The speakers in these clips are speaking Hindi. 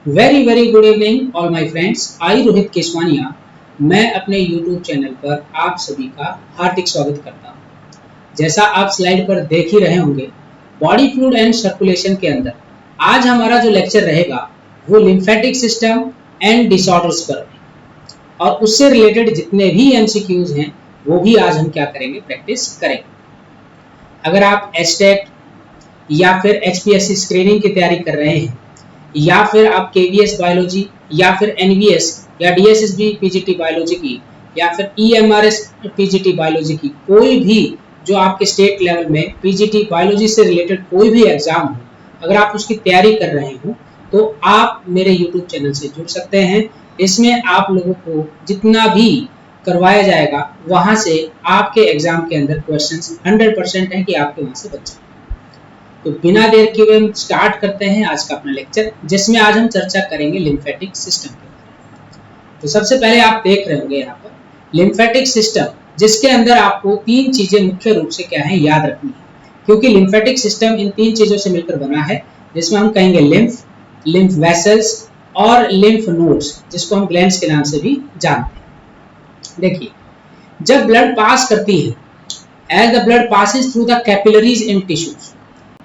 Very good evening all my friends. I Rohit Keshwania मैं अपने YouTube चैनल पर आप सभी का हार्दिक स्वागत करता हूं। जैसा आप स्लाइड पर देख ही रहे होंगे, बॉडी फ्लूइड एंड सर्कुलेशन के अंदर आज हमारा जो लेक्चर रहेगा वो लिम्फेटिक सिस्टम एंड डिसऑर्डर्स पर है और उससे रिलेटेड जितने भी MCQs हैं वो भी आज हम क्या करेंगे, प्रैक्टिस करेंगे। अगर आप एचटेट या फिर HPSC स्क्रीनिंग की तैयारी कर रहे हैं या फिर आप KVS बायोलॉजी या फिर NVS या DSSB PGT बायोलॉजी की या फिर EMRS PGT बायोलॉजी की कोई भी जो आपके स्टेट लेवल में PGT बायोलॉजी से रिलेटेड कोई भी एग्जाम हो, अगर आप उसकी तैयारी कर रहे हो तो आप मेरे YouTube चैनल से जुड़ सकते हैं। इसमें आप लोगों को जितना भी करवाया जाएगा वहां से आपके एग्जाम के अंदर क्वेश्चंस 100% है कि आपके वहां से बच्चे। तो बिना देर के हम स्टार्ट करते हैं आज का अपना लेक्चर, जिसमें आज हम चर्चा करेंगे लिम्फेटिक सिस्टम के बारे में। तो सबसे पहले आप देख रहे होंगे यहाँ पर लिम्फेटिक सिस्टम, जिसके अंदर आपको तीन चीजें मुख्य रूप से क्या है याद रखनी है, क्योंकि लिम्फेटिक सिस्टम इन तीन चीजों से मिलकर बना है, जिसमें हम कहेंगे लिम्फ वेसल्स और लिम्फ नोड्स, जिसको हम ग्लैंड्स के नाम से भी जानते हैं। देखिए, जब ब्लड पास करती है, as the blood passes through the capillaries in tissues,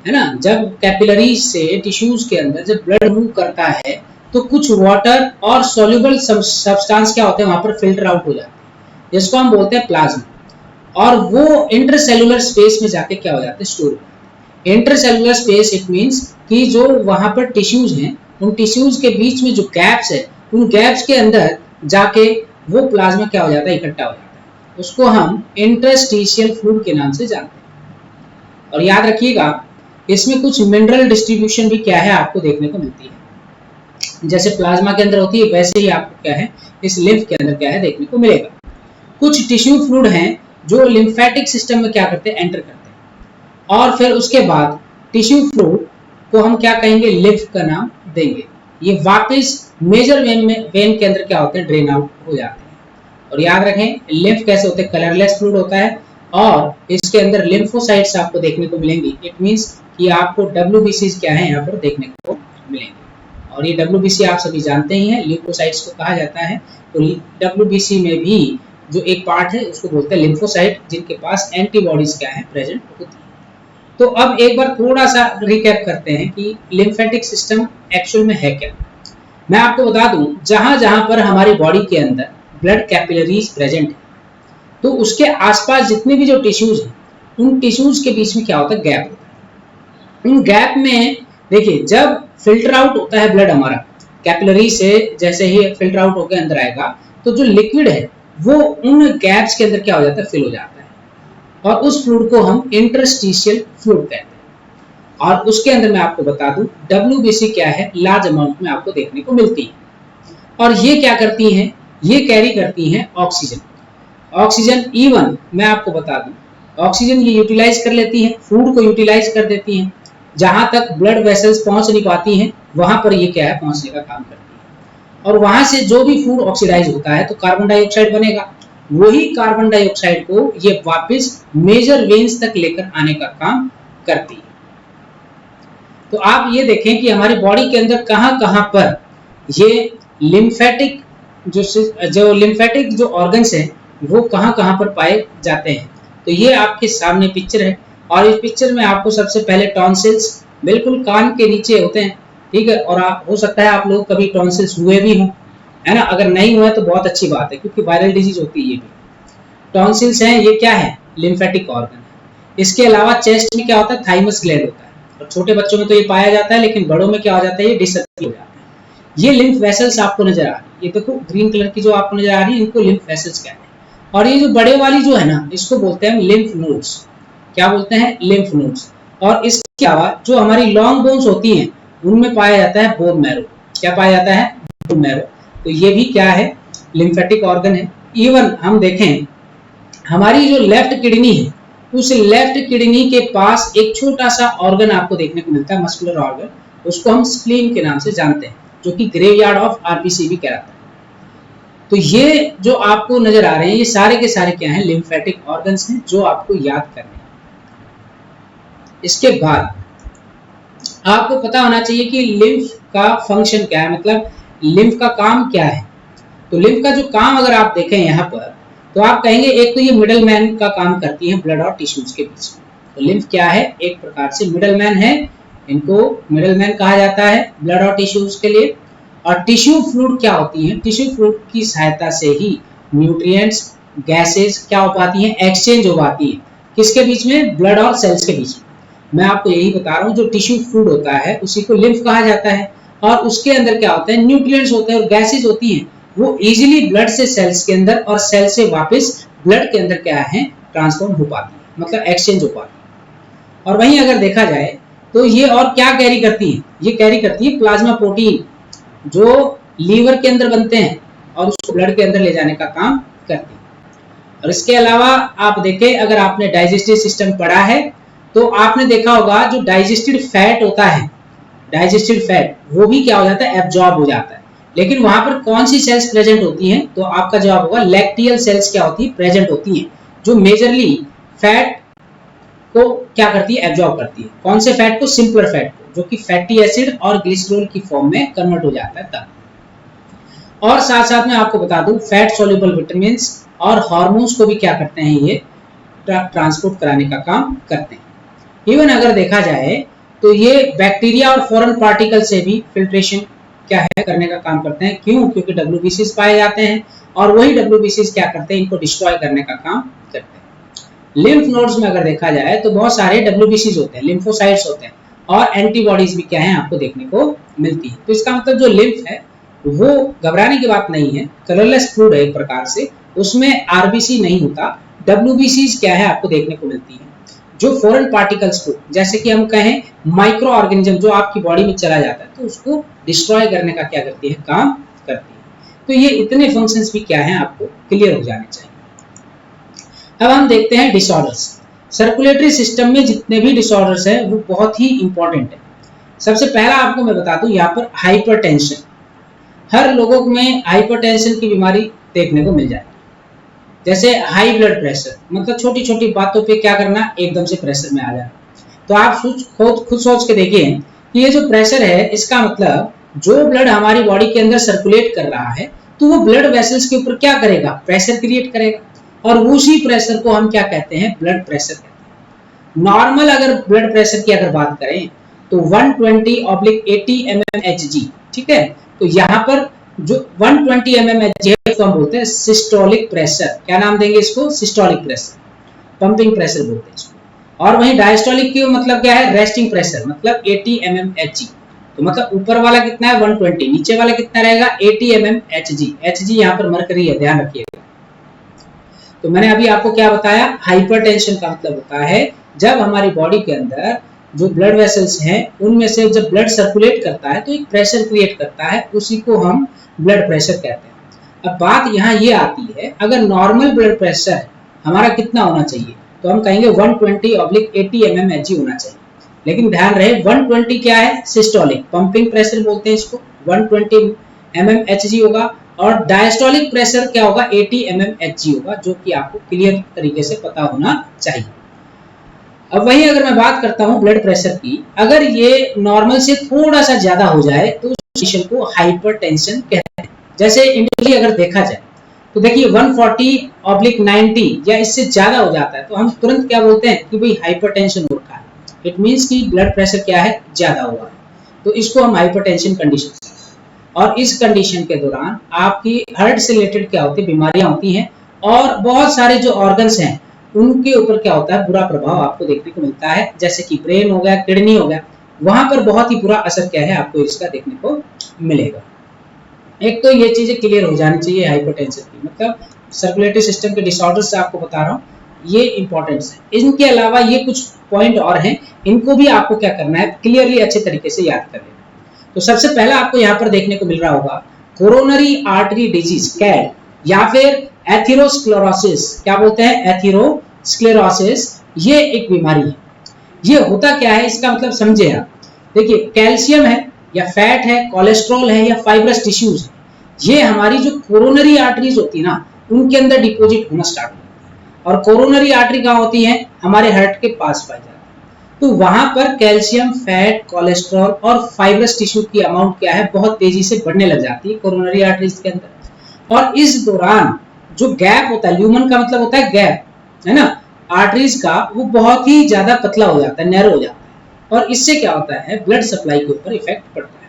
है ना, जब कैपिलरीज से टिश्यूज के अंदर जब ब्लड मूव करता है तो कुछ वाटर और सॉल्युबल सब्सटेंस क्या होते हैं वहां पर फिल्टर आउट हो जाते हैं, जिसको हम बोलते हैं प्लाज्मा, और वो इंटरसेलुलर स्पेस में जाके क्या हो जाते हैं, स्टोर हो जाते हैं। इंटरसेलुलर स्पेस इट मींस कि जो वहां पर टिश्यूज हैं, उन टिश्यूज के बीच में जो गैप्स है, उन गैप्स के अंदर जाके वो प्लाज्मा क्या हो जाता है, इकट्ठा हो जाता है। उसको हम इंटरस्टिशियल फ्लूइड के नाम से जानते हैं। और याद रखिएगा, इसमें कुछ मिनरल डिस्ट्रीब्यूशन भी क्या है आपको देखने को मिलती है, जैसे प्लाज्मा के अंदर होती है वैसे ही आपको क्या है इस लिम्फ के अंदर क्या है देखने को मिलेगा। कुछ टिश्यू फ्लूइड हैं जो लिम्फेटिक सिस्टम में क्या करते हैं, एंटर करते हैं, और फिर उसके बाद टिश्यू फ्लूइड को हम क्या कहेंगे, लिम्फ का नाम देंगे। ये वापस मेजर वेन के अंदर क्या होते हैं, ड्रेन आउट हो जाते हैं। और याद रखें, लिम्फ कैसे होते हैं, कलरलेस फ्लूइड होता है और इसके अंदर लिम्फोसाइट्स आपको देखने को मिलेंगी। इट मींस कि आपको WBCs क्या है यहाँ पर देखने को मिलेंगे। और ये WBC आप सभी जानते ही हैं, लिम्फोसाइट्स को कहा जाता है। तो WBC में भी जो एक पार्ट है उसको बोलते हैं लिम्फोसाइट, जिनके पास एंटीबॉडीज क्या है प्रेजेंट होती है। तो अब एक बार थोड़ा सा रिकैप करते हैं कि लिम्फेटिक सिस्टम एक्चुअल में है क्या। मैं आपको बता दूं, जहां जहां पर हमारी बॉडी के अंदर ब्लड कैपिलरीज प्रेजेंट है, तो उसके आसपास जितने भी जो टिश्यूज हैं, उन टिश्यूज के बीच में क्या होता है, गैप होता है। उन गैप में देखिए, जब फिल्टर आउट होता है ब्लड हमारा कैपिलरी से, जैसे ही फिल्टर आउट होकर अंदर आएगा तो जो लिक्विड है वो उन गैप्स के अंदर क्या हो जाता है, फिल हो जाता है, और उस फ्लूइड को हम इंटरस्टिशियल फ्लूइड कहते हैं। और उसके अंदर मैं आपको बता दूं, WBC क्या है, लार्ज अमाउंट में आपको देखने को मिलती है। और ये क्या करती हैं, ये कैरी करती हैं ऑक्सीजन। इवन मैं आपको बता दूं, ऑक्सीजन ये यूटिलाइज कर लेती है, फूड को यूटिलाइज कर देती हैं। जहां तक ब्लड वेसल्स पहुंच नहीं पाती हैं वहां पर ये क्या है, पहुंचने का काम करती है। और वहां से जो भी फूड ऑक्सीडाइज होता है तो कार्बन डाइऑक्साइड बनेगा, वही कार्बन डाइऑक्साइड को ये वापस मेजर वेन्स तक लेकर आने का काम करती है। तो आप ये देखें कि हमारी बॉडी के अंदर कहां कहां पर ये लिम्फेटिक जो ऑर्गन्स हैं वो कहां कहां पर पाए जाते हैं। तो ये आपके सामने पिक्चर है, और इस पिक्चर में आपको सबसे पहले टॉन्सिल्स बिल्कुल कान के नीचे होते हैं, ठीक है। और हो सकता है आप लोग कभी टॉन्सिल्स हुए भी हों, है ना। अगर नहीं हुआ तो बहुत अच्छी बात है, क्योंकि वायरल डिजीज होती है ये भी। टॉन्सिल्स हैं, ये क्या है, लिम्फेटिक ऑर्गन है। इसके अलावा चेस्ट में क्या होता है, थाइमस ग्लैंड होता है, और छोटे बच्चों में तो ये पाया जाता है, लेकिन बड़ों में क्या हो जाता है, ये डिसअपियर हो जाता है। ये लिम्फ वेसल्स आपको नजर आ रही है, ये देखो ग्रीन कलर की जो आपको नजर आ रही है, इनको लिम्फ वेसल्स कहते हैं। और ये जो बड़े वाली जो है ना, इसको बोलते हैं लिम्फ नोड्स। क्या बोलते हैं, लिम्फ नोड्स। और इसके अलावा जो हमारी लॉन्ग बोन्स होती हैं उनमें पाया जाता है बोन मैरो। क्या पाया जाता है, बोन मैरो। तो ये भी क्या है, लिम्फेटिक ऑर्गन है। इवन हम देखें, हमारी जो लेफ्ट किडनी है, उस लेफ्ट किडनी के पास एक छोटा सा ऑर्गन आपको देखने को मिलता है, मस्कुलर ऑर्गन, उसको हम स्प्लीन के नाम से जानते हैं, जो कि ग्रेवयार्ड ऑफ RBC भी कहलाता है। तो ये जो आपको नजर आ रहे हैं, ये सारे के सारे क्या हैं, लिम्फेटिक ऑर्गन्स हैं, जो आपको याद करने हैं। इसके बाद आपको पता होना चाहिए कि लिम्फ का फंक्शन क्या है, मतलब लिम्फ का काम क्या है। तो लिम्फ का जो काम अगर आप देखें यहाँ पर, तो आप कहेंगे एक तो ये मिडल मैन का काम करती है ब्लड और टिश्यूज के बीच में। तो लिम्फ क्या है, एक प्रकार से मिडल मैन है, इनको मिडल मैन कहा जाता है ब्लड और टिश्यूज के लिए। और टिश्यू फ्लूइड क्या होती है, टिश्यू फ्लूइड की सहायता से ही न्यूट्रिएंट्स, गैसेस क्या हो पाती हैं, एक्सचेंज हो पाती है। किसके बीच में, ब्लड और सेल्स के बीच में। मैं आपको यही बता रहा हूँ, जो टिश्यू फ्लूइड होता है उसी को लिम्फ कहा जाता है। और उसके अंदर क्या होता है, न्यूट्रिएंट्स होते हैं और गैसेज होती हैं, वो इजीली ब्लड से सेल्स के अंदर और सेल से वापस ब्लड के अंदर क्या है, ट्रांसफॉर्म हो पाती है, मतलब एक्सचेंज हो पाती है। और वहीं अगर देखा जाए तो ये और क्या कैरी करती है, ये कैरी करती है प्लाज्मा प्रोटीन, जो लीवर के अंदर बनते हैं और उसको ब्लड के अंदर ले जाने का काम करती है। और इसके अलावा आप देखें, अगर आपने डाइजेस्टिव सिस्टम पढ़ा है तो आपने देखा होगा जो डाइजेस्टेड फैट होता है, डाइजेस्टेड फैट वो भी क्या हो जाता है, एब्जॉर्ब हो जाता है। लेकिन वहां पर कौन सी सेल्स प्रेजेंट होती हैं, तो आपका जवाब होगा लैक्टियल सेल्स क्या होती है, प्रेजेंट होती हैं, जो मेजरली फैट को क्या करती है, एब्जॉर्ब करती है। कौन से फैट को, सिंपलर फैट को, जो कि फैटी एसिड और ग्लिसरॉल की फॉर्म में कन्वर्ट हो जाता है तब। और साथ साथ में आपको बता दूं, फैट सोल्यूबल विटामिन और हार्मोन्स को भी क्या करते हैं, ये ट्रांसपोर्ट कराने का काम करते हैं। इवन अगर देखा जाए तो ये बैक्टीरिया और फॉरेन पार्टिकल से भी फिल्ट्रेशन क्या है, करने का काम करते हैं। क्यों, क्योंकि डब्ल्यूबीसीज पाए जाते हैं और वही डब्ल्यूबीसीज क्या करते हैं, इनको डिस्ट्रॉय करने का काम करते हैं। लिम्फ नोड्स में अगर देखा जाए तो बहुत सारे डब्ल्यूबीसीज होते हैं, लिम्फोसाइट्स होते हैं, और एंटीबॉडीज भी क्या है, आपको देखने को मिलती है। तो इसका मतलब जो लिम्फ है वो घबराने की बात नहीं है, कलरलेस फ्लूइड है एक प्रकार से, उसमें आरबीसी नहीं होता, डब्ल्यूबीसीज क्या है आपको देखने को मिलती है, जो फॉरेन पार्टिकल्स को, जैसे कि हम कहें माइक्रो ऑर्गेनिज्म जो आपकी बॉडी में चला जाता है, तो उसको डिस्ट्रॉय करने का क्या करती है, काम करती है। तो ये इतने फंक्शंस भी क्या है, आपको क्लियर हो जाने चाहिए। अब हम देखते हैं डिसऑर्डर्स। सर्कुलेटरी सिस्टम में जितने भी डिसऑर्डर्स हैं वो बहुत ही इंपॉर्टेंट है। सबसे पहला आपको मैं बता दूं, यहाँ पर हाइपरटेंशन, हर लोगों में हाइपरटेंशन की बीमारी देखने को मिल जाती है। जैसे हाई ब्लड प्रेशर, मतलब छोटी छोटी बातों पे क्या करना, एकदम से प्रेशर में आ जाना। तो आप खुद सोच के देखिए कि ये जो प्रेशर है, इसका मतलब जो ब्लड हमारी बॉडी के अंदर सर्कुलेट कर रहा है, तो वो ब्लड वेसल्स के ऊपर क्या करेगा, प्रेशर क्रिएट करेगा, और उसी प्रेशर को हम क्या कहते हैं, ब्लड प्रेशर कहते हैं। नॉर्मल अगर ब्लड प्रेशर की अगर बात करें तो 120/80 mmHg, ठीक है। तो यहाँ पर जो 120 mmHg है इसको हम बोलते हैं सिस्टोलिक प्रेशर। क्या नाम देंगे इसको, सिस्टोलिक प्रेशर, पंपिंग प्रेशर बोलते हैं इसको। और वहीं डायस्टोलिक की मतलब क्या है, रेस्टिंग प्रेशर, मतलब 80 mmHg। तो मतलब ऊपर वाला कितना है 120, नीचे वाला कितना रहेगा 80 mmHg। Hg यहाँ पर मरकरी है, ध्यान रखिएगा। तो मैंने अभी आपको क्या बताया, हाइपरटेंशन का मतलब होता है जब हमारी बॉडी के अंदर जो ब्लड वेसल्स हैं उनमें से जब ब्लड सर्कुलेट करता है तो एक प्रेशर क्रिएट करता है, उसी को हम ब्लड प्रेशर कहते हैं। अब बात यहाँ ये आती है, अगर नॉर्मल ब्लड प्रेशर हमारा कितना होना चाहिए, तो हम कहेंगे 120/80 mmHg होना चाहिए। लेकिन ध्यान रहे 120 क्या है, सिस्टोलिक, पंपिंग प्रेशर बोलते हैं इसको, 120 mmHg होगा। और डायस्टोलिक प्रेशर क्या होगा, 80 mmHg होगा, जो कि आपको क्लियर तरीके से पता होना चाहिए। अब वही अगर मैं बात करता हूं ब्लड प्रेशर की, अगर ये नॉर्मल से थोड़ा सा ज्यादा हो जाए तो उस कंडीशन को हाइपरटेंशन कहते हैं। जैसे इंडिविजुअली अगर देखा जाए तो देखिए 140/90 या इससे ज्यादा हो जाता है तो हम तुरंत क्या बोलते हैं कि भाई हाइपरटेंशन हो रखा है। इट मीन्स कि ब्लड प्रेशर क्या है, ज्यादा हुआ है, तो इसको हम हाइपरटेंशन कंडीशन। और इस कंडीशन के दौरान आपकी हार्ट से रिलेटेड क्या होती है, बीमारियां होती हैं, और बहुत सारे जो ऑर्गन्स हैं उनके ऊपर क्या होता है, बुरा प्रभाव आपको देखने को मिलता है। जैसे कि ब्रेन हो गया, किडनी हो गया, वहां पर बहुत ही बुरा असर क्या है आपको इसका देखने को मिलेगा। एक तो ये चीजें क्लियर हो जानी चाहिए हाइपरटेंशन की, मतलब सर्कुलेटरी सिस्टम के डिसऑर्डर से आपको बता रहा हूँ, ये इंपॉर्टेंस है। इनके अलावा ये कुछ पॉइंट और हैं, इनको भी आपको क्या करना है, क्लियरली अच्छे तरीके से याद कर लेना। तो सबसे पहला आपको यहाँ पर देखने को मिल रहा होगा कोरोनरी आर्टरी डिजीज, कैड, या फिर एथेरोस्क्लेरोसिस। क्या बोलते हैं, एथेरोस्क्लेरोसिस। ये एक बीमारी है। ये होता क्या है, इसका मतलब समझे आप। देखिए कैल्शियम है या फैट है, कोलेस्ट्रॉल है या फाइब्रस टिश्यूज है, ये हमारी जो कोरोनरी आर्टरीज होती है ना, उनके अंदर डिपोजिट होना स्टार्ट होती है। और कोरोनरी आर्टरी कहाँ होती है, हमारे हार्ट के पास पाई जाती है। तो वहां पर कैल्शियम, फैट, कोलेस्ट्रॉल और फाइब्रस टिश्यू की अमाउंट क्या है, बहुत तेजी से बढ़ने लग जाती है कोरोनरी आर्टरीज के अंदर। और इस दौरान जो गैप होता है, ल्यूमन का मतलब होता है गैप, है ना, आर्टरीज का, वो बहुत ही ज्यादा पतला हो जाता है, नैरो हो जाता है। और इससे क्या होता है, ब्लड सप्लाई के ऊपर इफेक्ट पड़ता है।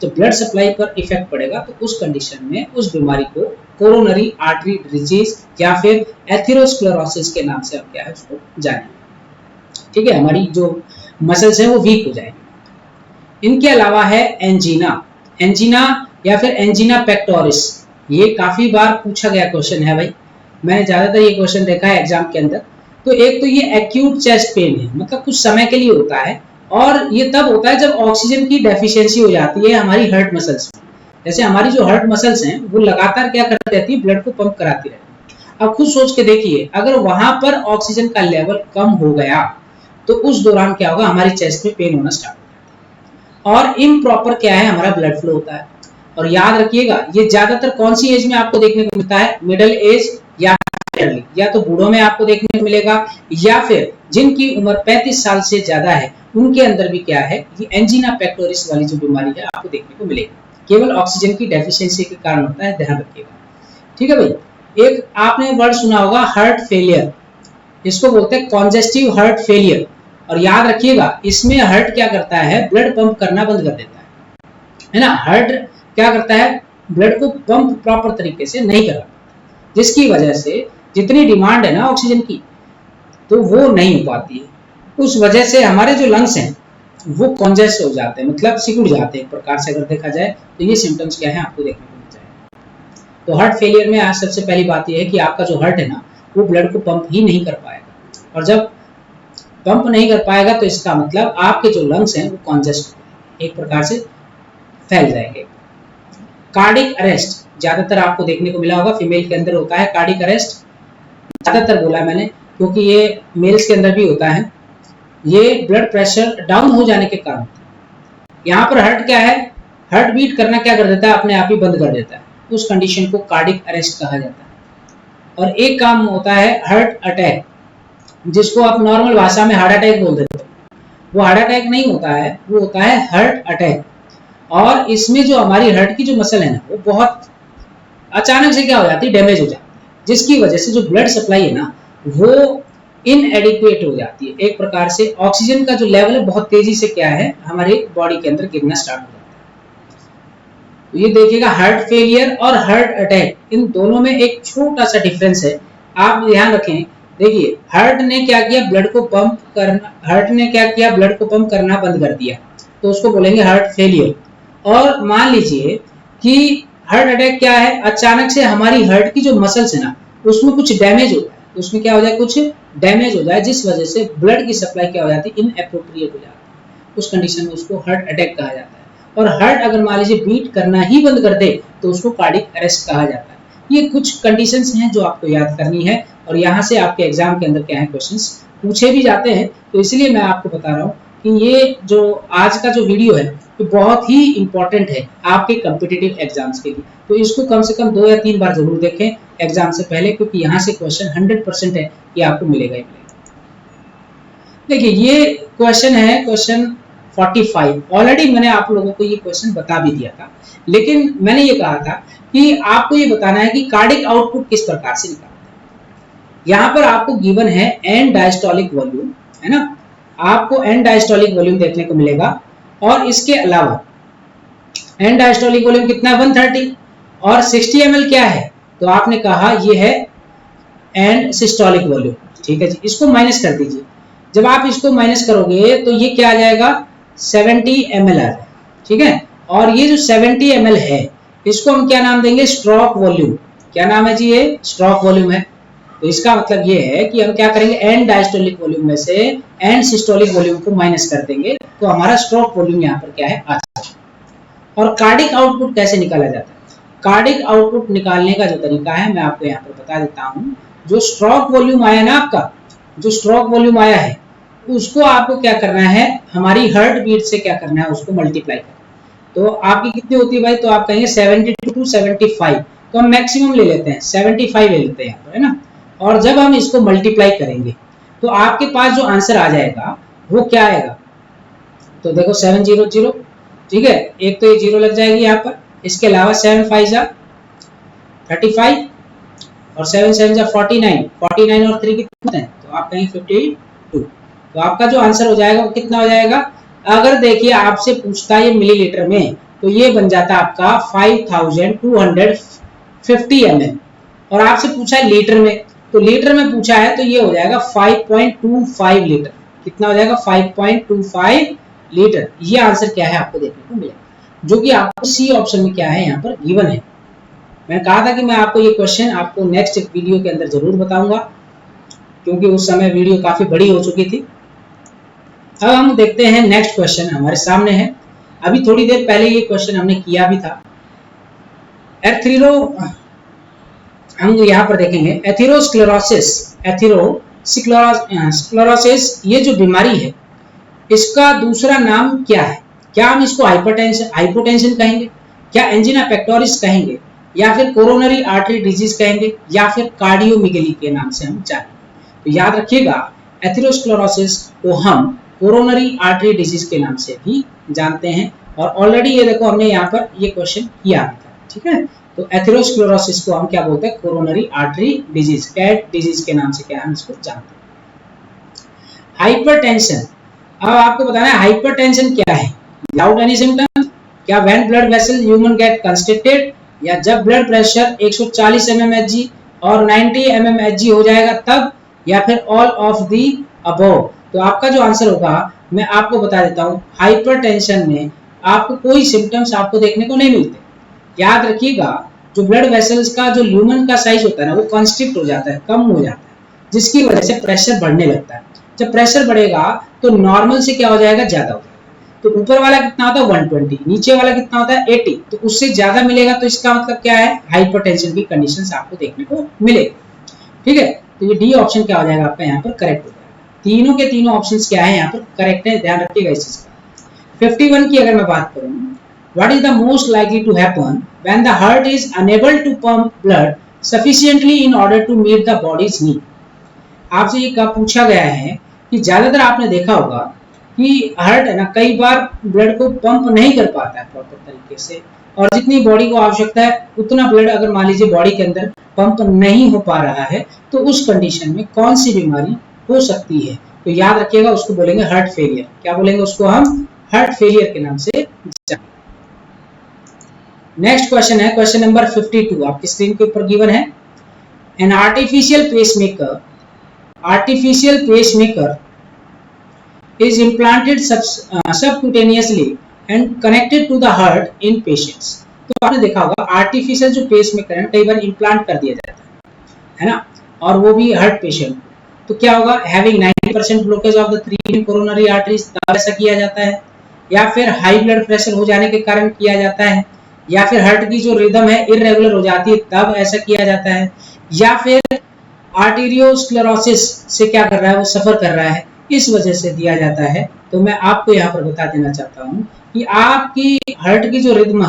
जब ब्लड सप्लाई पर इफेक्ट पड़ेगा तो उस कंडीशन में उस बीमारी को कोरोनरी आर्टरी डिजीज या फिर एथेरोस्क्लेरोसिस के नाम से हम क्या है उसको जानेंगे। ठीक है, हमारी जो मसल्स है वो वीक हो जाएंगे। इनके अलावा है एंजीना, एंजीना या फिर एंजीना पेक्टोरिस। ये काफी बार पूछा गया क्वेश्चन है भाई, मैंने ज्यादातर ये क्वेश्चन देखा है एग्जाम के अंदर। तो एक तो ये एक्यूट चेस्ट पेन है, मतलब कुछ समय के लिए होता है, और ये तब होता है जब ऑक्सीजन की डेफिशिएंसी हो जाती है हमारी हार्ट मसल्स में। जैसे हमारी जो हार्ट मसल्स हैं वो लगातार क्या करती रहती है, ब्लड को पंप कराती रहती है। अब खुद सोच के देखिए, अगर वहां पर ऑक्सीजन का लेवल कम हो गया तो उस दौरान क्या होगा, हमारी चेस्ट में पेन होना स्टार्ट हो जाता है और इम्प्रॉपर क्या है, हमारा ब्लड फ्लो होता है। और याद रखिएगा, ये ज्यादातर कौन सी एज में आपको देखने को मिलता है, मिडिल एज या तो बूढ़ों में आपको देखने को मिलेगा, या फिर जिनकी उम्र 35 साल से ज्यादा है उनके अंदर भी क्या है, ये एंजीना पेक्टोरिस वाली जो बीमारी है आपको देखने को मिलेगी। केवल ऑक्सीजन की डेफिशिएंसी के कारण होता है, ध्यान रखिएगा। ठीक है भाई, एक आपने वर्ड सुना होगा हार्ट फेलियर, इसको बोलते हैं कॉन्जेस्टिव हार्ट फेलियर। और याद रखिएगा, इसमें हार्ट क्या करता है, ब्लड पंप करना बंद कर देता है ना। हार्ट क्या करता है, ब्लड को पंप प्रॉपर तरीके से नहीं कर पाता, जिसकी वजह से जितनी डिमांड है ना ऑक्सीजन की, तो वो नहीं हो पाती है। उस वजह से हमारे जो लंग्स हैं वो कॉन्जेस्ट हो जाते हैं, मतलब सिकुड़ जाते हैं एक प्रकार से अगर देखा जाए तो। ये सिम्टम्स क्या है आपको देखने को मिल जाएगा। तो हार्ट फेलियर में आज सबसे पहली बात यह है कि आपका जो हार्ट है ना वो ब्लड को पंप ही नहीं कर पाएगा, और जब पंप नहीं कर पाएगा तो इसका मतलब आपके जो लंग्स हैं वो कॉन्जेस्ट एक प्रकार से फैल जाएंगे। कार्डिक अरेस्ट ज्यादातर आपको देखने को मिला होगा, फीमेल के अंदर होता है कार्डिक अरेस्ट, ज्यादातर बोला मैंने क्योंकि ये मेल्स के अंदर भी होता है। ये ब्लड प्रेशर डाउन हो जाने के कारण, यहाँ पर हार्ट क्या है, हार्ट बीट करना क्या कर देता है, अपने आप ही बंद कर देता है। उस कंडीशन को कार्डिक अरेस्ट कहा जाता है। और एक काम होता है हार्ट अटैक, जिसको आप नॉर्मल भाषा में हार्ट अटैक बोल देते हो। वो हार्ट अटैक नहीं होता है, वो होता है हार्ट अटैक। और इसमें जो हमारी हार्ट की जो मसल है ना वो बहुत अचानक से क्या हो जाती है, डैमेज हो जाती है, जिसकी वजह से जो ब्लड सप्लाई है ना वो इनएडिक्वेट हो जाती है। एक प्रकार से ऑक्सीजन का जो लेवल है बहुत तेजी से क्या है हमारे बॉडी के अंदर गिरना स्टार्ट हो जाता है। तो ये देखिएगा, हार्ट फेलियर और हार्ट अटैक, इन दोनों में एक छोटा सा डिफरेंस है, आप ध्यान रखें। देखिए, हार्ट ने क्या किया, ब्लड को पंप करना, हार्ट ने क्या किया, ब्लड को पंप करना बंद कर दिया, तो उसको बोलेंगे हार्ट फेलियर। और मान लीजिए कि हार्ट अटैक क्या है, अचानक से हमारी हार्ट की जो मसल्स है ना उसमें कुछ डैमेज होता है, उसमें क्या हो जाए, कुछ डैमेज हो जाए, जिस वजह से ब्लड की सप्लाई क्या हो जाती है, इनएप्रोप्रिएट हो जाती है। उस कंडीशन में उसको हार्ट अटैक कहा जाता है। और हार्ट अगर मान लीजिए बीट करना ही बंद कर दे तो उसको कार्डिक अरेस्ट कहा जाता है। ये कुछ कंडीशंस हैं जो आपको याद करनी है, और यहाँ से आपके एग्जाम के अंदर क्या है क्वेश्चंस पूछे भी जाते हैं। तो इसलिए मैं आपको बता रहा हूँ कि ये जो आज का जो वीडियो है तो बहुत ही इंपॉर्टेंट है आपके कॉम्पिटिटिव एग्जाम्स के लिए। तो इसको कम से कम 2 या 3 बार जरूर देखें एग्जाम से पहले, क्योंकि यहाँ से क्वेश्चन 100% है कि आपको मिलेगा ही मिलेगा। देखिए, ये क्वेश्चन है क्वेश्चन 45। ऑलरेडी मैंने आप लोगों को ये क्वेश्चन बता भी दिया था, लेकिन मैंने ये कहा था कि आपको ये बताना है कि कार्डिक आउटपुट किस प्रकार से निकालते हैं। यहाँ पर आपको गिवन है एंड डायस्टोलिक वॉल्यूम, है ना, आपको एंड डायस्टोलिक वॉल्यूम देखने को मिलेगा। और इसके अलावा एंड डायस्टोलिक वॉल्यूम कितना है, 130, और 60 ml क्या है, तो आपने कहा ये है एंड सिस्टोलिक वॉल्यूम। ठीक है जी, इसको माइनस कर दीजिए। जब आप इसको माइनस करोगे तो ये क्या आ जाएगा, 70 ml आ जाएगा। ठीक है, और ये जो 70 ml है इसको हम क्या नाम देंगे, स्ट्रोक वॉल्यूम। क्या नाम है जी, ये स्ट्रोक वॉल्यूम है। तो इसका मतलब ये है कि हम क्या करेंगे, एंड डायस्टोलिक वॉल्यूम में से एंड सिस्टोलिक वॉल्यूम को माइनस कर देंगे, तो हमारा स्ट्रोक वॉल्यूम यहाँ पर क्या है, आ जाएगा। और कार्डिक आउटपुट कैसे निकाला जाता है, कार्डिक आउटपुट निकालने का जो तरीका है मैं आपको यहाँ पर बता देता हूँ। जो स्ट्रोक वॉल्यूम आया ना आपका, जो स्ट्रोक वॉल्यूम आया है उसको आपको क्या करना है, हमारी हार्ट बीट से क्या करना है, उसको मल्टीप्लाई करना। तो आपकी कितनी होती है भाई, तो आप कहेंगे 72 to 75, तो हम मैक्सिमम ले लेते हैं 75 ले लेते हैं यहाँ पर, है ना। और जब हम इसको मल्टीप्लाई करेंगे तो आपके पास जो आंसर आ जाएगा वो क्या आएगा? तो देखो 700, ठीक है, एक तो ये जीरो लग जाएगी यहाँ पर, इसके अलावा 7 5 जा 35 और 7 7 जा 49, 49 और 3 कितने हैं? तो आप कहेंगे 52। तो आपका जो आंसर हो जाएगा वो कितना हो जाएगा? अगर देखिए आपसे पूछता है ये मिलीलीटर में, तो ये बन जाता है आपका 5250 ml, और आपसे पूछा है लीटर में, तो लीटर में पूछा है तो ये हो जाएगा 5.25 लीटर। कितना हो जाएगा? 5.25 लीटर। ये आंसर क्या है आपको देखने को मिलेगा, जो कि आपको सी ऑप्शन में क्या है यहाँ पर गिवन है। मैंने कहा था कि मैं आपको ये क्वेश्चन आपको नेक्स्ट वीडियो के अंदर जरूर बताऊंगा, क्योंकि उस समय वीडियो काफी बड़ी हो चुकी थी। अब हम देखते हैं नेक्स्ट क्वेश्चन हमारे सामने है। अभी थोड़ी देर पहले ये क्वेश्चन हमने किया भी था। एथेरो, हम यहाँ पर देखेंगे एथेरोस्क्लेरोसिस, ये जो बीमारी है इसका दूसरा नाम क्या है? क्या हम इसको हाइपोटेंशन कहेंगे, क्या एंजिना पेक्टोरिस कहेंगे, या फिर कोरोनरी आर्टरी डिजीज कहेंगे, या फिर कार्डियोमिगली के नाम से हम जानेंगे? तो याद रखिएगा, एथेरोस्क्लेरोसिस को हम कोरोनरी आर्टरी डिजीज के नाम से भी जानते हैं, और ऑलरेडी ये देखो हमने यहाँ पर ये क्वेश्चन किया था, ठीक है। तो एथेरोस्क्लेरोसिस को हम क्या बोलते हैं? Coronary artery disease, CAD disease के नाम से क्या हम इसको जानते हैं। हाइपरटेंशन, अब आपको बताना है हाइपरटेंशन क्या है। विदाउट एनी सिम्टम्स, क्या when blood vessel human get constricted, या जब ब्लड प्रेशर 140 mmHg और 90 mmHg हो जाएगा तब, या फिर ऑल ऑफ दी अबव। तो आपका जो आंसर होगा मैं आपको बता देता हूं, हाइपरटेंशन में आपको कोई सिम्टम्स आपको देखने को नहीं मिलते। याद रखिएगा, जो ब्लड वेसल्स का जो ल्यूमन का साइज होता है ना, वो कंस्ट्रिक्ट हो जाता है, कम हो जाता है, जिसकी वजह से प्रेशर बढ़ने लगता है। जब प्रेशर बढ़ेगा तो नॉर्मल से क्या हो जाएगा? ज्यादा हो जाएगा। तो ऊपर वाला कितना होता है? 120, नीचे वाला कितना होता है? 80। तो उससे ज्यादा मिलेगा, तो इसका मतलब क्या है? हाइपरटेंशन की कंडीशंस आपको देखने को मिलेगी, ठीक है। तो ये डी ऑप्शन क्या हो जाएगा आपका यहाँ पर? करेक्ट हो जाएगा। तीनों के तीनों ऑप्शंस क्या है यहाँ पर? करेक्ट है, ध्यान रखिएगा इस चीज का। 51 की अगर मैं बात करूं, what is the most likely to happen when the heart is unable to pump blood sufficiently in order to meet the body's need? आपसे ये कब पूछा गया है कि ज्यादातर आपने देखा होगा कि हार्ट है ना, कई बार ब्लड को पंप नहीं कर पाता है प्रॉपर तरीके से, और जितनी बॉडी को आवश्यकता है उतना ब्लड अगर मान लीजिए बॉडी के अंदर पंप नहीं हो पा रहा है, तो उस कंडीशन में कौन सी बीमारी हो सकती है? तो याद रखिएगा, उसको बोलेंगे हार्ट फेलियर। क्या बोलेंगे उसको? हम हार्ट फेलियर के नाम से। नेक्स्ट क्वेश्चन है क्वेश्चन नंबर 52, आपकी स्क्रीन के ऊपर गिवन है। An artificial pacemaker is implanted subcutaneously and connected to the heart in patients। तो आपने देखा होगा आर्टिफिशियल जो पेसमेकर है कई बार इम्प्लांट कर दिया जाता है ना, और वो भी हार्ट पेशेंट। तो क्या होगा? Having 90% blockage of the 3 coronary arteries, तब ऐसा किया जाता है, या फिर हाई ब्लड प्रेशर हो जाने के कारण किया जाता है, या फिर हार्ट की जो रिदम है इरेगुलर हो जाती है तब ऐसा किया जाता है, या फिर आर्टेरियोस्क्लेरोसिस से क्या कर रहा है? वो सफर कर रहा है, इस वजह से दिया जाता है। तो मैं आपको यहाँ पर बता देना चाहता हूँ कि आपकी हार्ट की जो रिदम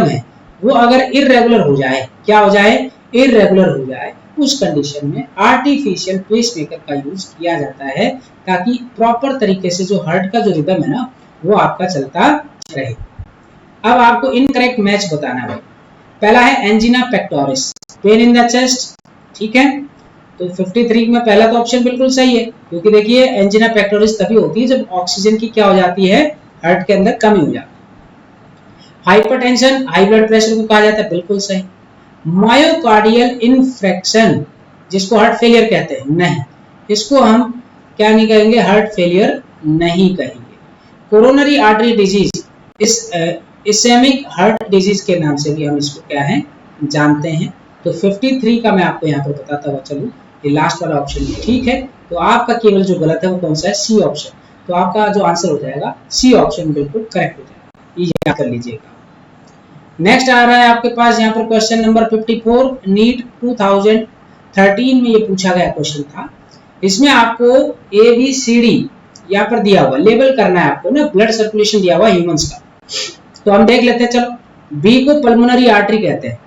है वो अगर इरेगुलर हो जाए, क्या हो जाए? इरेगुलर हो जाए, उस कंडीशन में आर्टिफिशियल पेसमेकर का यूज किया जाता है, ताकि प्रॉपर तरीके से जो हार्ट का जो रिदम है ना वो आपका चलता रहे। अब आपको इनकरेक्ट मैच बताना है। पहला है angina pectoris, pain in the chest, ठीक है। तो 53 में पहला तो ऑप्शन बिल्कुल सही है, क्योंकि देखिए एंजिना पेक्टोरिस तभी होती है जब ऑक्सीजन की क्या हो जाती है? हार्ट के अंदर कमी हो जाती है। हाइपरटेंशन, हाई ब्लड प्रेशर को कहा जाता है, बिल्कुल सही। मायोकार्डियल इन्फ्रेक्शन, जिसको हार्ट फेलियर कहते हैं, नहीं, इसको हम क्या नहीं कहेंगे? हार्ट फेलियर नहीं कहेंगे। Coronary artery disease, ischaemic heart disease के नाम से भी हम इसको क्या है? जानते हैं। तो 53 का मैं आपको यहाँ पर बताता हुआ चलूं, ये लास्ट वाला ऑप्शन ठीक है। तो आपका केवल जो गलत है वो कौन सा है? C option. तो आपका जो आंसर हो जाएगा सी ऑप्शन बिल्कुल करेक्ट हो जाएगा, ये याद कर लीजिएगा। नेक्स्ट आ रहा है आपके पास यहाँ पर क्वेश्चन नंबर 54, नीट 2013 में ये पूछा गया क्वेश्चन था। इसमें आपको ABCD यहाँ पर दिया हुआ, लेबल करना है आपको ना, ब्लड सर्कुलेशन दिया हुआ ह्यूमंस का। तो हम देख लेते हैं, चलो। बी को पल्मोनरी आर्टरी कहते हैं,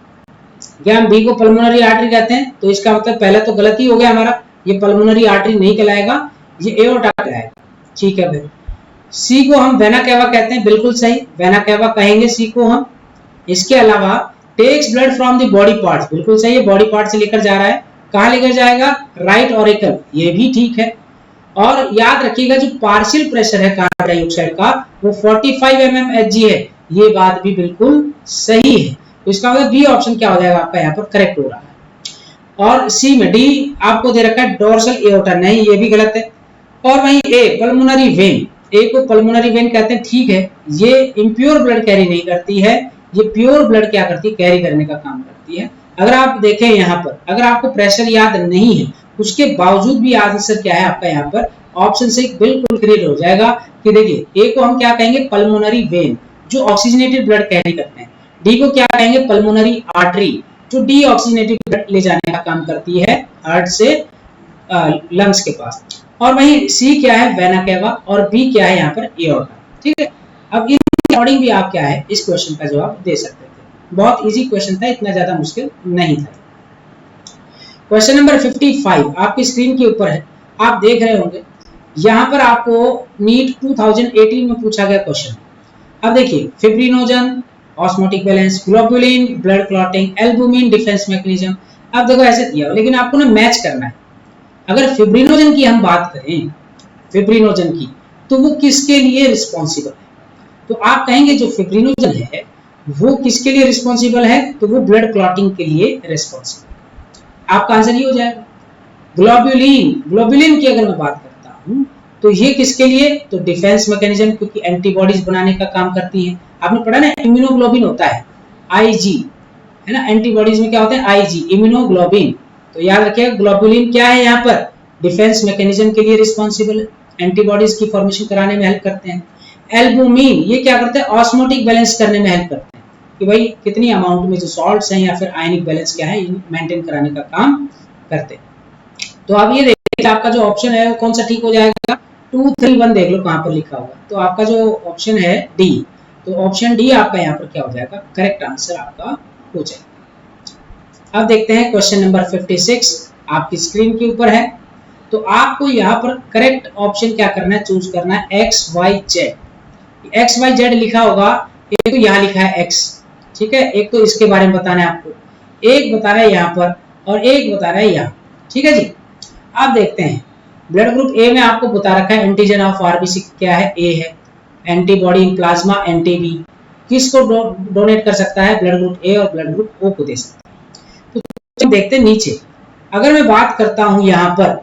क्या हम बी को पल्मोनरी आर्टरी कहते हैं? तो इसका मतलब पहला तो गलत ही हो गया हमारा, ये पल्मोनरी आर्टरी नहीं कहलाएगा, ये एओर्टा कहलाएगा। ठीक है भाई। सी को हम वेना केवा कहते हैं, बिल्कुल सही, वेना केवा कहेंगे सी को हम। इसके अलावा takes blood from the body parts, बिल्कुल सही है, बॉडी पार्ट से लेकर जा रहा है। कहां लेकर जाएगा? राइट ऑरिकल, ये भी ठीक है। और याद रखिएगा जो पार्शियल प्रेशर है कार्बन डाइऑक्साइड का वो 45 mmHg है, ये बात भी बिल्कुल सही है। तो इसका मतलब बी ऑप्शन क्या हो जाएगा आपका यहाँ पर करेक्ट हो रहा है। और सी में डी आपको दे रखा है डोर्सल एओर्टा, नहीं ये भी गलत है। और वहीं ए पल्मोनरी वेन, ए को पल्मोनरी वेन कहते हैं, ठीक है, ये इम्प्योर ब्लड कैरी नहीं करती है, ये प्योर ब्लड क्या करती है? कैरी करने का काम करती है। अगर आप देखें यहाँ पर, अगर आपको प्रेशर याद नहीं है उसके बावजूद भी आंसर क्या है आपका यहाँ पर ऑप्शन से बिल्कुल क्लियर हो जाएगा कि देखिए ए को हम क्या कहेंगे? पल्मोनरी वेन, जो ऑक्सीजनेटेड ब्लड कैरी करते हैं। डी को क्या कहेंगे? पल्मोनरी आर्टरी, जो डी ऑक्सीजनेटेड ब्लड ले जाने का काम करती है हार्ट से लंग्स के पास। और वहीं सी क्या है? वेना केवा, और बी क्या है यहाँ पर? एओर्टा। ठीक है, अब इन अकॉर्डिंग भी आप क्या है इस क्वेश्चन का जवाब दे सकते थे। बहुत इजी क्वेश्चन था, इतना ज्यादा मुश्किल नहीं था। क्वेश्चन नंबर 55 आपकी स्क्रीन के ऊपर है, आप देख रहे होंगे। यहाँ पर आपको नीट 2018 में पूछा गया क्वेश्चन। अब देखिए, fibrinogen, osmotic balance, globulin, blood clotting, albumin, defence mechanism. अब देखो ऐसे दिया, लेकिन आपको ना मैच करना है। अगर फिब्रिनोजन की हम बात करें, फिब्रिनोजन की, तो वो किसके लिए रिस्पॉन्सिबल है? तो आप कहेंगे जो फिब्रिनोजन है वो किसके लिए रिस्पॉन्सिबल है? तो वो ब्लड क्लॉटिंग के लिए रिस्पॉन्सिबल। आपका आंसर ये हो जाएगा। ग्लोबुलिन, ग्लोबुलिन की अगर मैं बात करता हूँ तो ये किसके लिए? तो डिफेंस मैकेनिज्म, क्योंकि एंटीबॉडीज बनाने का काम करती है। आपने पढ़ा ना, इम्यूनोग्लोबिन होता है आईजी, है ना, एंटीबॉडीज में क्या होता है? IG, immunoglobulin. तो याद रखिएगा ग्लोबुलिन क्या है यहाँ पर? डिफेंस मैकेनिज्म के लिए रिस्पॉन्सिबल है, एंटीबॉडीज की फॉर्मेशन कराने में हेल्प करते हैं। एल्बुमिन ये क्या करते हैं? ऑस्मोटिक बैलेंस करने में हेल्प करते हैं, कि भाई कितनी अमाउंट में जो सॉल्ट्स हैं या फिर आयनिक बैलेंस क्या है मेंटेन कराने का काम करते हैं। तो आप ये देखिए आपका जो ऑप्शन है वो कौन सा ठीक हो जाएगा? 2, 3, 1 देख लो कहां पर लिखा होगा। तो आपका जो ऑप्शन है डी, तो ऑप्शन डी आपका यहाँ पर क्या हो जाएगा? करेक्ट आंसर आपका हो जाएगा। अब देखते हैं क्वेश्चन नंबर 56 आपकी स्क्रीन के ऊपर है। तो आपको यहाँ पर करेक्ट ऑप्शन क्या करना है? चूज करना है X Y Z. X Y Z लिखा होगा, एक तो यहाँ लिखा है एक्स, ठीक है, एक तो इसके बारे में बताना है आपको, एक बता रहा है यहाँ पर और एक बता रहा है यहाँ। ठीक है जी, आप देखते हैं ब्लड ग्रुप ए में आपको बता रखा है एंटीजन ऑफ आरबीसी क्या है? ए है। एंटीबॉडी इन प्लाज्मा एंटीबी, किसको डोनेट कर सकता है? ब्लड ग्रुप ए और ब्लड ग्रुप ओ को दे सकता है। तो देखते हैं नीचे, अगर मैं बात करता हूं यहाँ पर,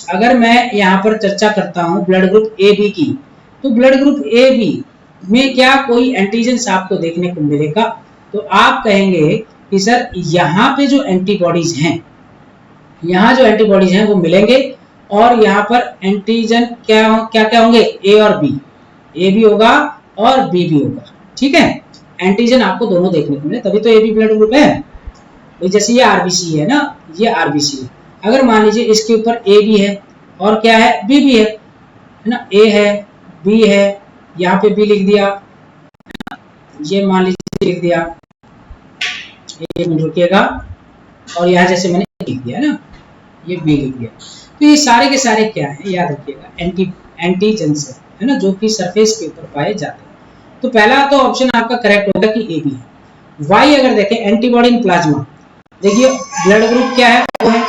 अगर मैं यहाँ पर चर्चा करता हूं ब्लड ग्रुप ए बी की, तो ब्लड ग्रुप ए बी में क्या कोई एंटीजन आपको देखने को मिलेगा? तो आप कहेंगे कि सर यहाँ पे जो एंटीबॉडीज हैं, यहाँ जो एंटीबॉडीज हैं वो मिलेंगे, और यहाँ पर एंटीजन क्या क्या क्या होंगे? ए और बी, ए भी होगा और बी भी होगा। ठीक है, एंटीजन आपको दोनों देखने को मिले, तभी तो ए बी ब्लड ग्रुप है। जैसे ये आरबीसी है ना, ये आरबीसी है, अगर मान लीजिए इसके ऊपर ए भी है और क्या है? बी भी है ना, ए है बी है, यहाँ पे बी लिख दिया, ये मान लीजिए लिख दिया, एक मिनट रुकिएगा, और यहाँ जैसे मैंने लिख दिया ना, ये बी लिख दिया। तो ये सारे के सारे क्या है? याद रखिएगा एंटीजेंस है ना, जो कि सरफेस के ऊपर पाए जाते हैं। तो पहला तो ऑप्शन आपका करेक्ट होगा कि ए बी है। वाई अगर देखें, एंटीबॉडी इन प्लाज्मा, देखिए ब्लड ग्रुप क्या है? वो है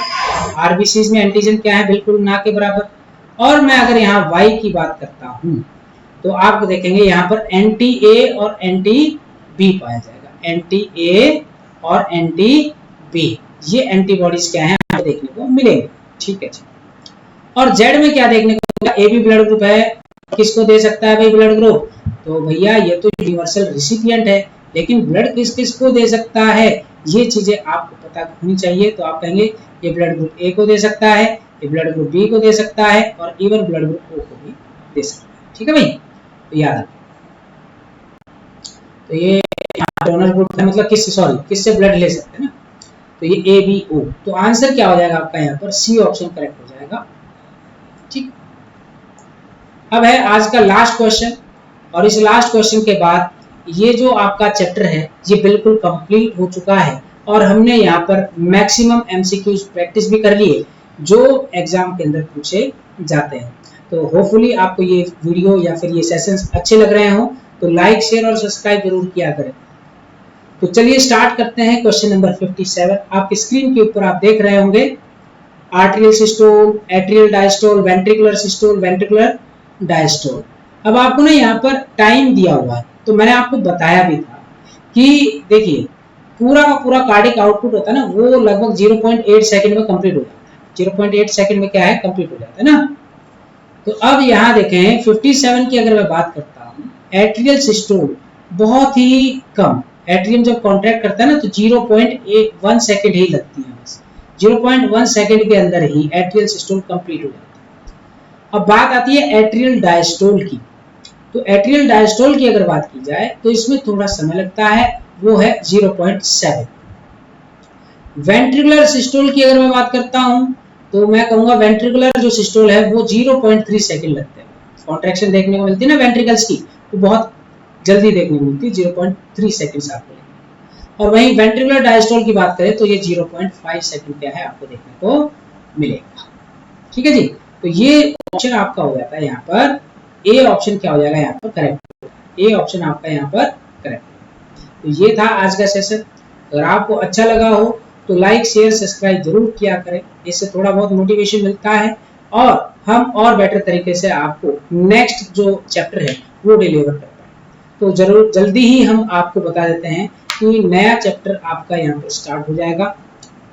आरबीसी में एंटीजन क्या है? बिल्कुल ना के बराबर। और मैं अगर यहाँ वाई की बात करता हूँ तो आप देखेंगे यहाँ पर एंटी ए और एंटी बी पाया जाएगा, एंटी ए और एंटी बी, ये एंटीबॉडीज क्या है देखने को मिलेंगे। ठीक है जी, और जेड में क्या देखने को मिलेगा? ए बी ब्लड ग्रुप है, किसको दे सकता है भाई ब्लड ग्रुप? तो भैया ये तो यूनिवर्सल रिसिपिएंट है, लेकिन ब्लड किस किस को दे सकता है? ये चीजें आपको पता होनी चाहिए। तो आप कहेंगे ये ब्लड ग्रुप ए को दे सकता है, ये ब्लड ग्रुप बी को दे सकता है, और इवन ब्लड ग्रुप ओ को भी दे सकता है। ठीक है भाई, तो याद रखें। तो ये डोनर ग्रुप है, मतलब किससे ब्लड ले सकते हैं ना, तो ये ए बी ओ। तो आंसर क्या हो जाएगा आपका यहाँ पर? सी ऑप्शन करेक्ट हो जाएगा। ठीक, अब है आज का लास्ट क्वेश्चन, और इस लास्ट क्वेश्चन के बाद ये जो आपका चैप्टर है ये बिल्कुल कंप्लीट हो चुका है, और हमने यहाँ पर मैक्सिमम एमसीक्यूज प्रैक्टिस भी कर लिए जो एग्जाम के अंदर पूछे जाते हैं। तो होपफुली आपको ये वीडियो या फिर ये सेशंस अच्छे लग रहे हो, तो लाइक शेयर और सब्सक्राइब जरूर किया करें। तो चलिए स्टार्ट करते हैं क्वेश्चन नंबर 57। आपकी स्क्रीन के ऊपर आप देख रहे होंगे arterial systole, atrial diastole, ventricular systole, ventricular diastole. अब आपको ना यहाँ पर टाइम दिया हुआ है, तो मैंने आपको बताया भी था कि देखिए पूरा का पूरा कार्डिक आउटपुट होता है ना, वो लगभग 0.8 सेकंड में कंप्लीट हो जाता है। 0.8 सेकंड में क्या है, कंप्लीट हो जाता है ना। तो अब यहाँ देखें 57 की अगर मैं बात करता हूँ, एट्रियल सिस्टोल बहुत ही कम, एट्रियम जब कॉन्ट्रैक्ट करता है ना तो 0.1 सेकंड ही लगती है, बस 0.1 सेकंड के अंदर ही एट्रियल सिस्टोल कंप्लीट हो जाता है। अब बात आती है एट्रियल डायस्टोल की। तो एट्रियल डायस्टोल की अगर बात की जाए तो इसमें थोड़ा समय लगता है, वो है 0.7। वेंट्रिकुलर सिस्टोल की अगर मैं बात करता हूं तो मैं कहूंगा वेंट्रिकुलर जो सिस्टोल है वो 0.3 सेकंड लगते हैं। कॉन्ट्रैक्शन देखने को मिलती है ना वेंट्रिकल्स की, तो बहुत जल्दी देखने को मिलती है, 0.3 सेकंड आपको। और वहीं वेंट्रिकुलर डायस्टोल की बात करें तो ये 0.5 सेकंड क्या है आपको देखने को मिलेगा। ठीक है जी, तो ये ऑप्शन आपका हो जाता है यहाँ पर, ए ऑप्शन क्या हो जाएगा यहाँ पर करेक्ट, ए ऑप्शन आपका यहाँ पर करेक्ट। तो ये था आज का सेशन। अगर आपको अच्छा लगा हो तो लाइक शेयर सब्सक्राइब जरूर किया करें, इससे थोड़ा बहुत मोटिवेशन मिलता है और हम और बेटर तरीके से आपको नेक्स्ट जो चैप्टर है वो डिलीवर कर पाए। तो जरूर जल्दी ही हम आपको बता देते हैं कि नया चैप्टर आपका यहाँ पर स्टार्ट हो जाएगा,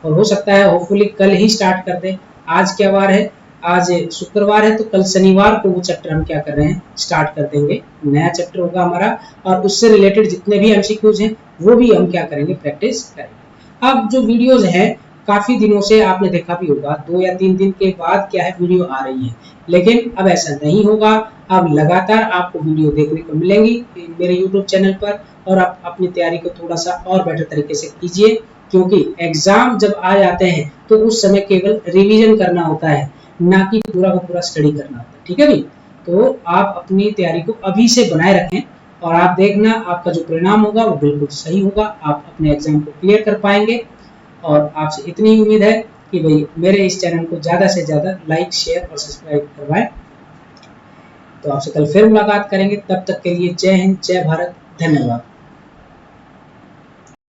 और हो सकता है होपफुली कल ही स्टार्ट कर दें। आज क्या वार है, आज शुक्रवार है, तो कल शनिवार को वो चैप्टर हम क्या कर रहे हैं, स्टार्ट कर देंगे। नया चैप्टर होगा हमारा और उससे रिलेटेड जितने भी एमसीक्यूज हैं वो भी हम क्या करेंगे, प्रैक्टिस करेंगे। अब जो वीडियोज हैं काफी दिनों से आपने देखा भी होगा, 2 या 3 दिन के बाद क्या है वीडियो आ रही है, लेकिन अब ऐसा नहीं होगा। अब लगातार आपको वीडियो देखने को मिलेंगी मेरे YouTube चैनल पर, और आप अपनी तैयारी को थोड़ा सा और बेटर तरीके से कीजिए, क्योंकि एग्जाम जब आ जाते हैं तो उस समय केवल रिवीजन करना होता है, ना कि पूरा का पूरा स्टडी करना होता है। ठीक है भाई, तो आप अपनी तैयारी को अभी से बनाए रखें और आप देखना आपका जो परिणाम होगा वो बिल्कुल सही होगा, आप अपने एग्जाम को क्लियर कर पाएंगे। और आपसे इतनी उम्मीद है कि भाई मेरे इस चैनल को ज़्यादा से ज़्यादा लाइक शेयर और सब्सक्राइब करवाएं। तो आपसे कल फिर मुलाकात करेंगे, तब तक के लिए जय हिंद, जय भारत, धन्यवाद।